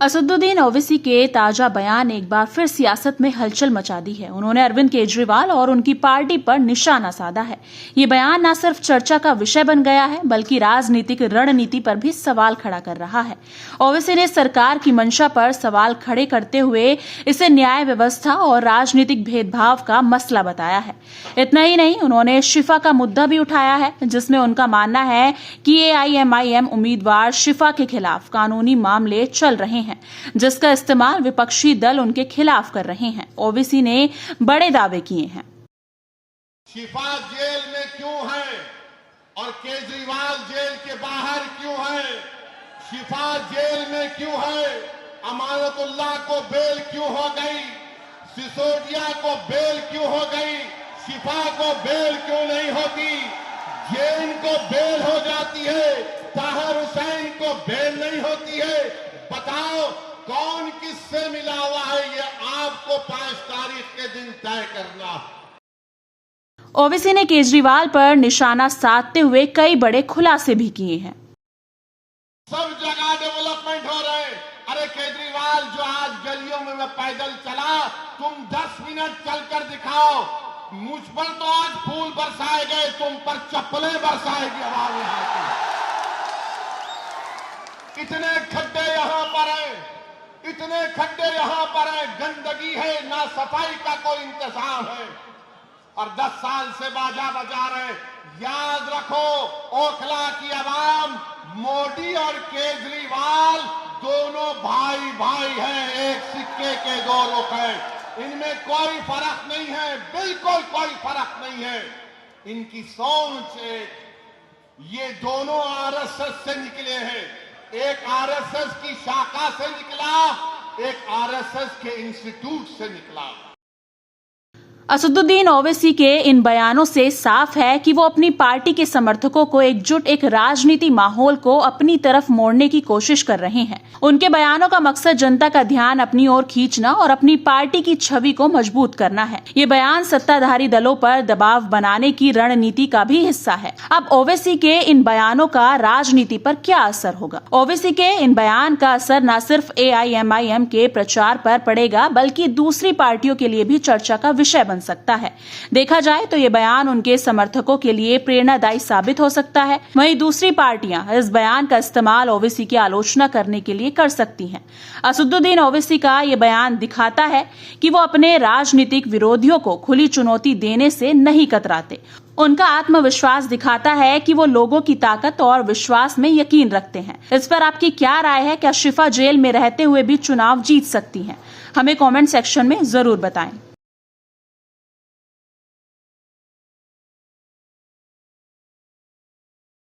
असदुद्दीन ओवैसी के ताजा बयान ने एक बार फिर सियासत में हलचल मचा दी है। उन्होंने अरविंद केजरीवाल और उनकी पार्टी पर निशाना साधा है। ये बयान न सिर्फ चर्चा का विषय बन गया है, बल्कि राजनीतिक रणनीति पर भी सवाल खड़ा कर रहा है। ओवैसी ने सरकार की मंशा पर सवाल खड़े करते हुए इसे न्याय व्यवस्था और राजनीतिक भेदभाव का मसला बताया है। इतना ही नहीं, उन्होंने शिफा का मुद्दा भी उठाया है, जिसमें उनका मानना है कि AIMIM उम्मीदवार शिफा के खिलाफ कानूनी मामले चल रहे हैं, जिसका इस्तेमाल विपक्षी दल उनके खिलाफ कर रहे हैं। ओवैसी ने बड़े दावे किए हैं। शिफा जेल में क्यों है और केजरीवाल जेल के बाहर क्यों है? शिफा जेल में क्यों है? अमानतुल्लाह को बेल क्यों हो गई? सिसोदिया को बेल क्यों हो गई? शिफा को बेल क्यों नहीं होती? जैन को बेल हो जाती है, ताहिर हुसैन को बेल नहीं होती है। बताओ कौन किससे मिला हुआ है, ये आपको 5 तारीख के दिन तय करना है। ओवैसी ने केजरीवाल पर निशाना साधते हुए कई बड़े खुलासे भी किए हैं। सब जगह डेवलपमेंट हो रहे हैं। अरे केजरीवाल, जो आज गलियों में मैं पैदल चला, तुम 10 मिनट चलकर दिखाओ। मुझ पर तो आज फूल बरसाए गए, तुम पर चप्पलें बरसाएगी आवाज यहाँ की। इतने खड्डे यहाँ पर हैं, इतने खड्डे यहाँ पर हैं, गंदगी है, ना सफाई का कोई इंतजाम है, और 10 साल से बाजा बजा रहे। याद रखो, ओखला की आवाम, मोदी और केजरीवाल दोनों भाई भाई हैं, एक सिक्के के 2 रुख हैं। इनमें कोई फर्क नहीं है, बिल्कुल कोई फर्क नहीं है। इनकी सोच ये दोनों RSS से निकले हैं। एक RSS की शाखा से निकला, एक RSS के इंस्टीट्यूट से निकला। असदुद्दीन ओवैसी के इन बयानों से साफ है कि वो अपनी पार्टी के समर्थकों को एकजुट एक राजनीति माहौल को अपनी तरफ मोड़ने की कोशिश कर रहे हैं। उनके बयानों का मकसद जनता का ध्यान अपनी ओर खींचना और अपनी पार्टी की छवि को मजबूत करना है। ये बयान सत्ताधारी दलों पर दबाव बनाने की रणनीति का भी हिस्सा है। अब ओवैसी के इन बयानों का राजनीति पर क्या असर होगा? ओवैसी के इन बयान का असर न सिर्फ AIMIM के प्रचार पर पड़ेगा, बल्कि दूसरी पार्टियों के लिए भी चर्चा का विषय बन सकता है। देखा जाए तो ये बयान उनके समर्थकों के लिए प्रेरणादायी साबित हो सकता है। वहीं दूसरी पार्टियां इस बयान का इस्तेमाल ओवैसी की आलोचना करने के लिए कर सकती हैं। असदुद्दीन ओवैसी का ये बयान दिखाता है कि वो अपने राजनीतिक विरोधियों को खुली चुनौती देने से नहीं कतराते। उनका आत्मविश्वास दिखाता है कि वो लोगों की ताकत और विश्वास में यकीन रखते हैं। इस पर आपकी क्या राय है? क्या शिफा जेल में रहते हुए भी चुनाव जीत सकती हैं? हमें कमेंट सेक्शन में जरूर बताएं।